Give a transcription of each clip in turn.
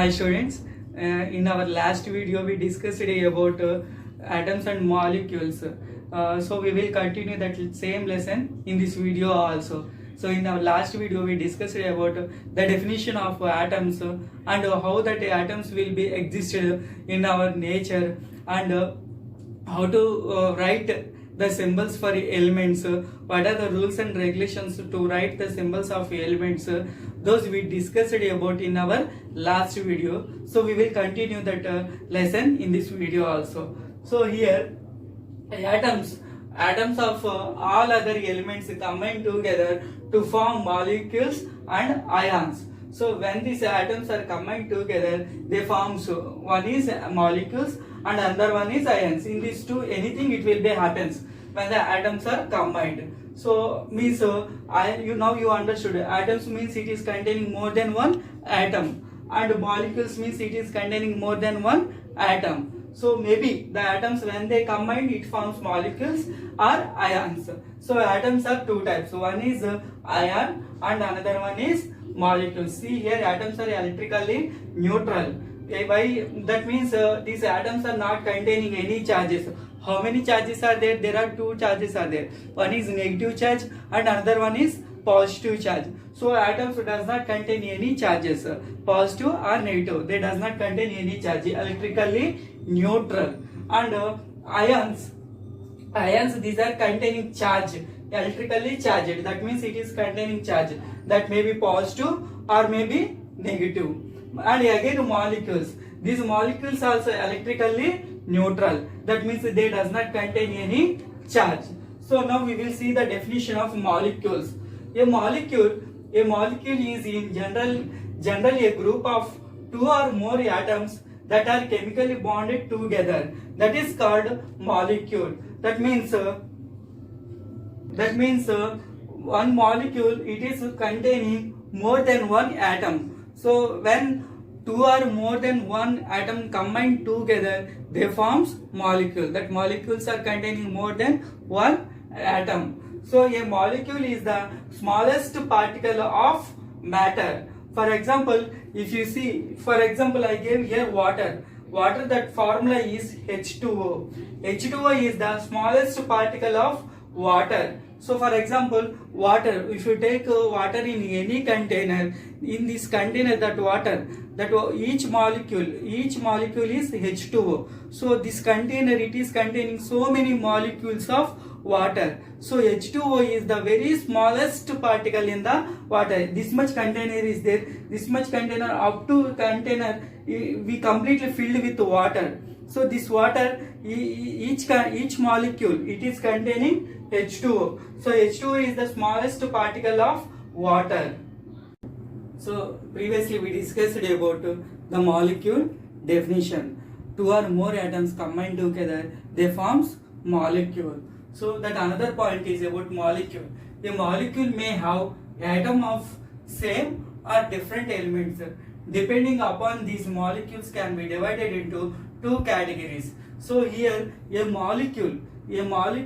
Hi students, in our last video we discussed about atoms and molecules. So we will continue that same lesson in this video also. So in our last video we discussed about the definition of atoms and how that atoms will be existed in our nature and how to write the symbols for elements, what are the rules and regulations to write the symbols of elements, those we discussed about in our last video. So we will continue that lesson in this video also. So here atoms of all other elements combine together to form molecules and ions. So when these atoms are combined together, they form, so one is molecules and another one is ions. In these two, anything it will be happens when the atoms are combined. So means you understood. Atoms means it is containing more than one atom, and molecules means it is containing more than one atom. So maybe the atoms when they combine it forms molecules or ions. So atoms are two types. One is ion and another one is molecules. See here atoms are electrically neutral. Why? That means these atoms are not containing any charges. How many charges are there? There are two charges are there. One is negative charge and another one is positive charge. So atoms does not contain any charges, positive or negative. They does not contain any charge, electrically neutral. And ions these are containing charge, electrically charged. That means it is containing charge that may be positive or may be negative. And again molecules, these molecules also electrically neutral. That means they does not contain any charge. So now we will see the definition of molecules. A molecule is in generally a group of two or more atoms that are chemically bonded together. That is called molecule. That means one molecule it is containing more than one atom. So when two or more than one atom combine together, they forms molecule. That molecules are containing more than one atom. So a molecule is the smallest particle of matter. For example, if you see, for example, I gave here water. Water, that formula is H2O. H2O is the smallest particle of water. So for example, water, if you take water in any container, in this container that water, each molecule is H2O. So this container, it is containing so many molecules of water. So H2O is the very smallest particle in the water. This much container is there. This much container, up to container, we completely filled with water. So this water, each molecule, it is containing H2O. So H2O is the smallest particle of water. So previously we discussed about the molecule definition. Two or more atoms combined together, they forms molecule. So that another point is about molecule. A molecule may have atom of same or different elements. Depending upon these molecules can be divided into two categories. So here a molecule is what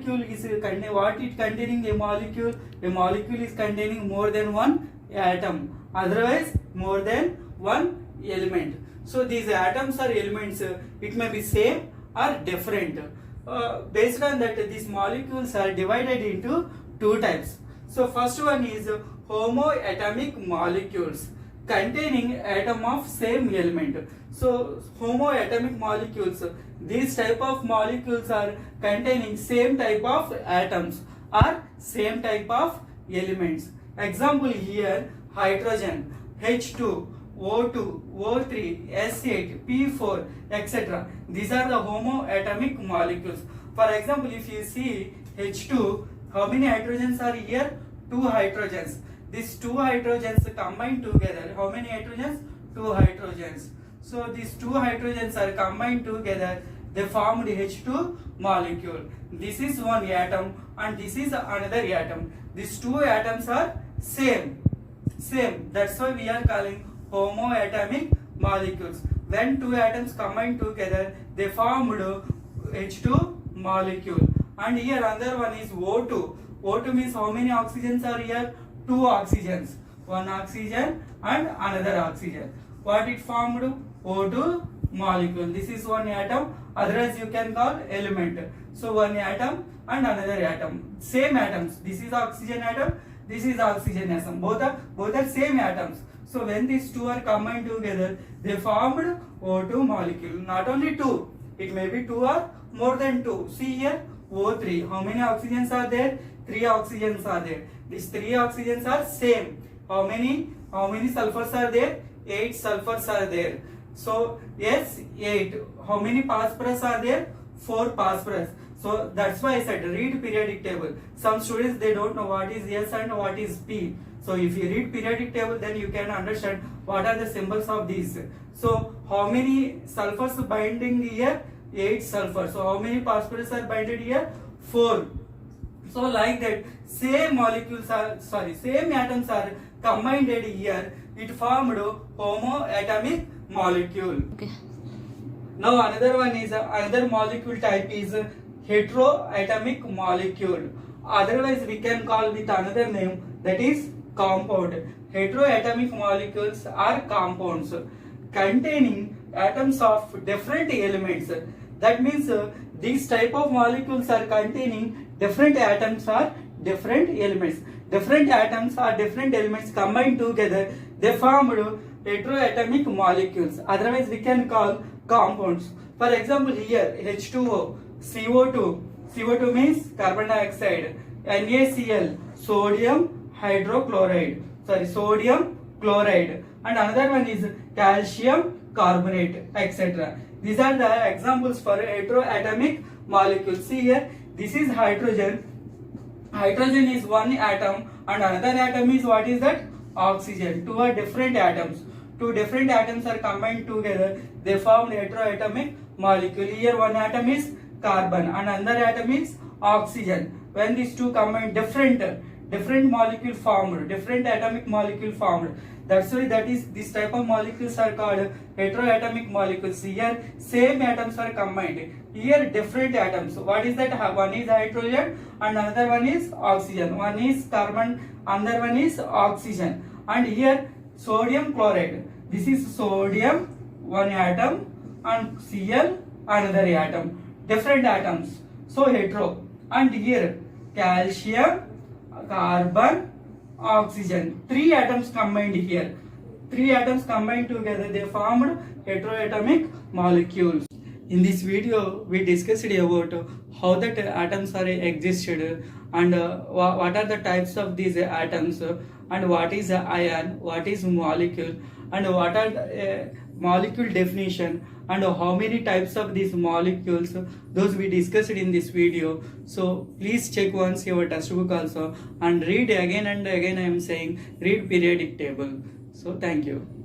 it containing a molecule? A molecule is containing more than one atom, otherwise more than one element. So these atoms or elements, it may be same or different. Based on that, these molecules are divided into two types. So first one is homoatomic molecules containing atom of same element. So homoatomic molecules, these type of molecules are containing same type of atoms or same type of elements. Example here, hydrogen, H2, O2, O3, S8, P4, etc. These are the homoatomic molecules. For example, if you see H2, how many hydrogens are here? Two hydrogens. These two hydrogens combined together. How many hydrogens? Two hydrogens. So these two hydrogens are combined together. They formed H2 molecule. This is one atom and this is another atom. These two atoms are same. That's why we are calling homoatomic molecules. When two atoms combine together, they formed H2 molecule. And here another one is O2. O2 means how many oxygens are here? Two oxygens. One oxygen and another oxygen. What it formed? O2 molecule. This is one atom, otherwise you can call element. So one atom and another atom, same atoms. This is oxygen atom, this is oxygen atom. Both are same atoms. So when these two are combined together, they formed O2 molecule. Not only two, it may be two or more than two. See here, O3. How many oxygens are there? 3 oxygens are there. These 3 oxygens are same. How many sulfurs are there? 8 sulfurs are there. So yes, 8. How many phosphorus are there? 4 phosphorus. So that's why I said read periodic table. Some students, they don't know what is S and what is P. So if you read periodic table, then you can understand what are the symbols of these. So how many sulfurs binding here? 8 sulfurs. So how many phosphorus are binded here? 4. So like that, same atoms are combined here. It formed homoatomic molecule. Okay. Now another molecule type is heteroatomic molecule. Otherwise we can call with another name, that is compound. Heteroatomic molecules are compounds containing atoms of different elements. That means these type of molecules are containing different atoms or different elements. Different atoms or different elements combined together, they formed heteroatomic molecules. Otherwise we can call compounds. For example, here H2O, CO2. CO2 means carbon dioxide. NaCl, sodium chloride. And another one is calcium carbonate, etc. These are the examples for heteroatomic molecules. See here, this is hydrogen. Hydrogen is one atom and another atom is what is that? Oxygen. Two are different atoms. Two different atoms are combined together. They form heteroatomic molecule. Here one atom is carbon and another atom is oxygen. When these two combine, different molecule formed, different atomic molecule formed. That's why this type of molecules are called heteroatomic molecules. Here same atoms are combined. Here different atoms. What is that? One is hydrogen and another one is oxygen. One is carbon, another one is oxygen. And here sodium chloride. This is sodium, one atom, and Cl, another atom. Different atoms. So hetero. And here calcium, carbon, oxygen. 3 atoms combined here. 3 atoms combined together, they formed heteroatomic molecules. In this video, we discussed about how that atoms are existed and what are the types of these atoms and what is ion, what is molecule, and what are the molecule definition and how many types of these molecules. Those we discussed in this video. So please check once your textbook also and read again and again. I am saying read periodic table. So thank you.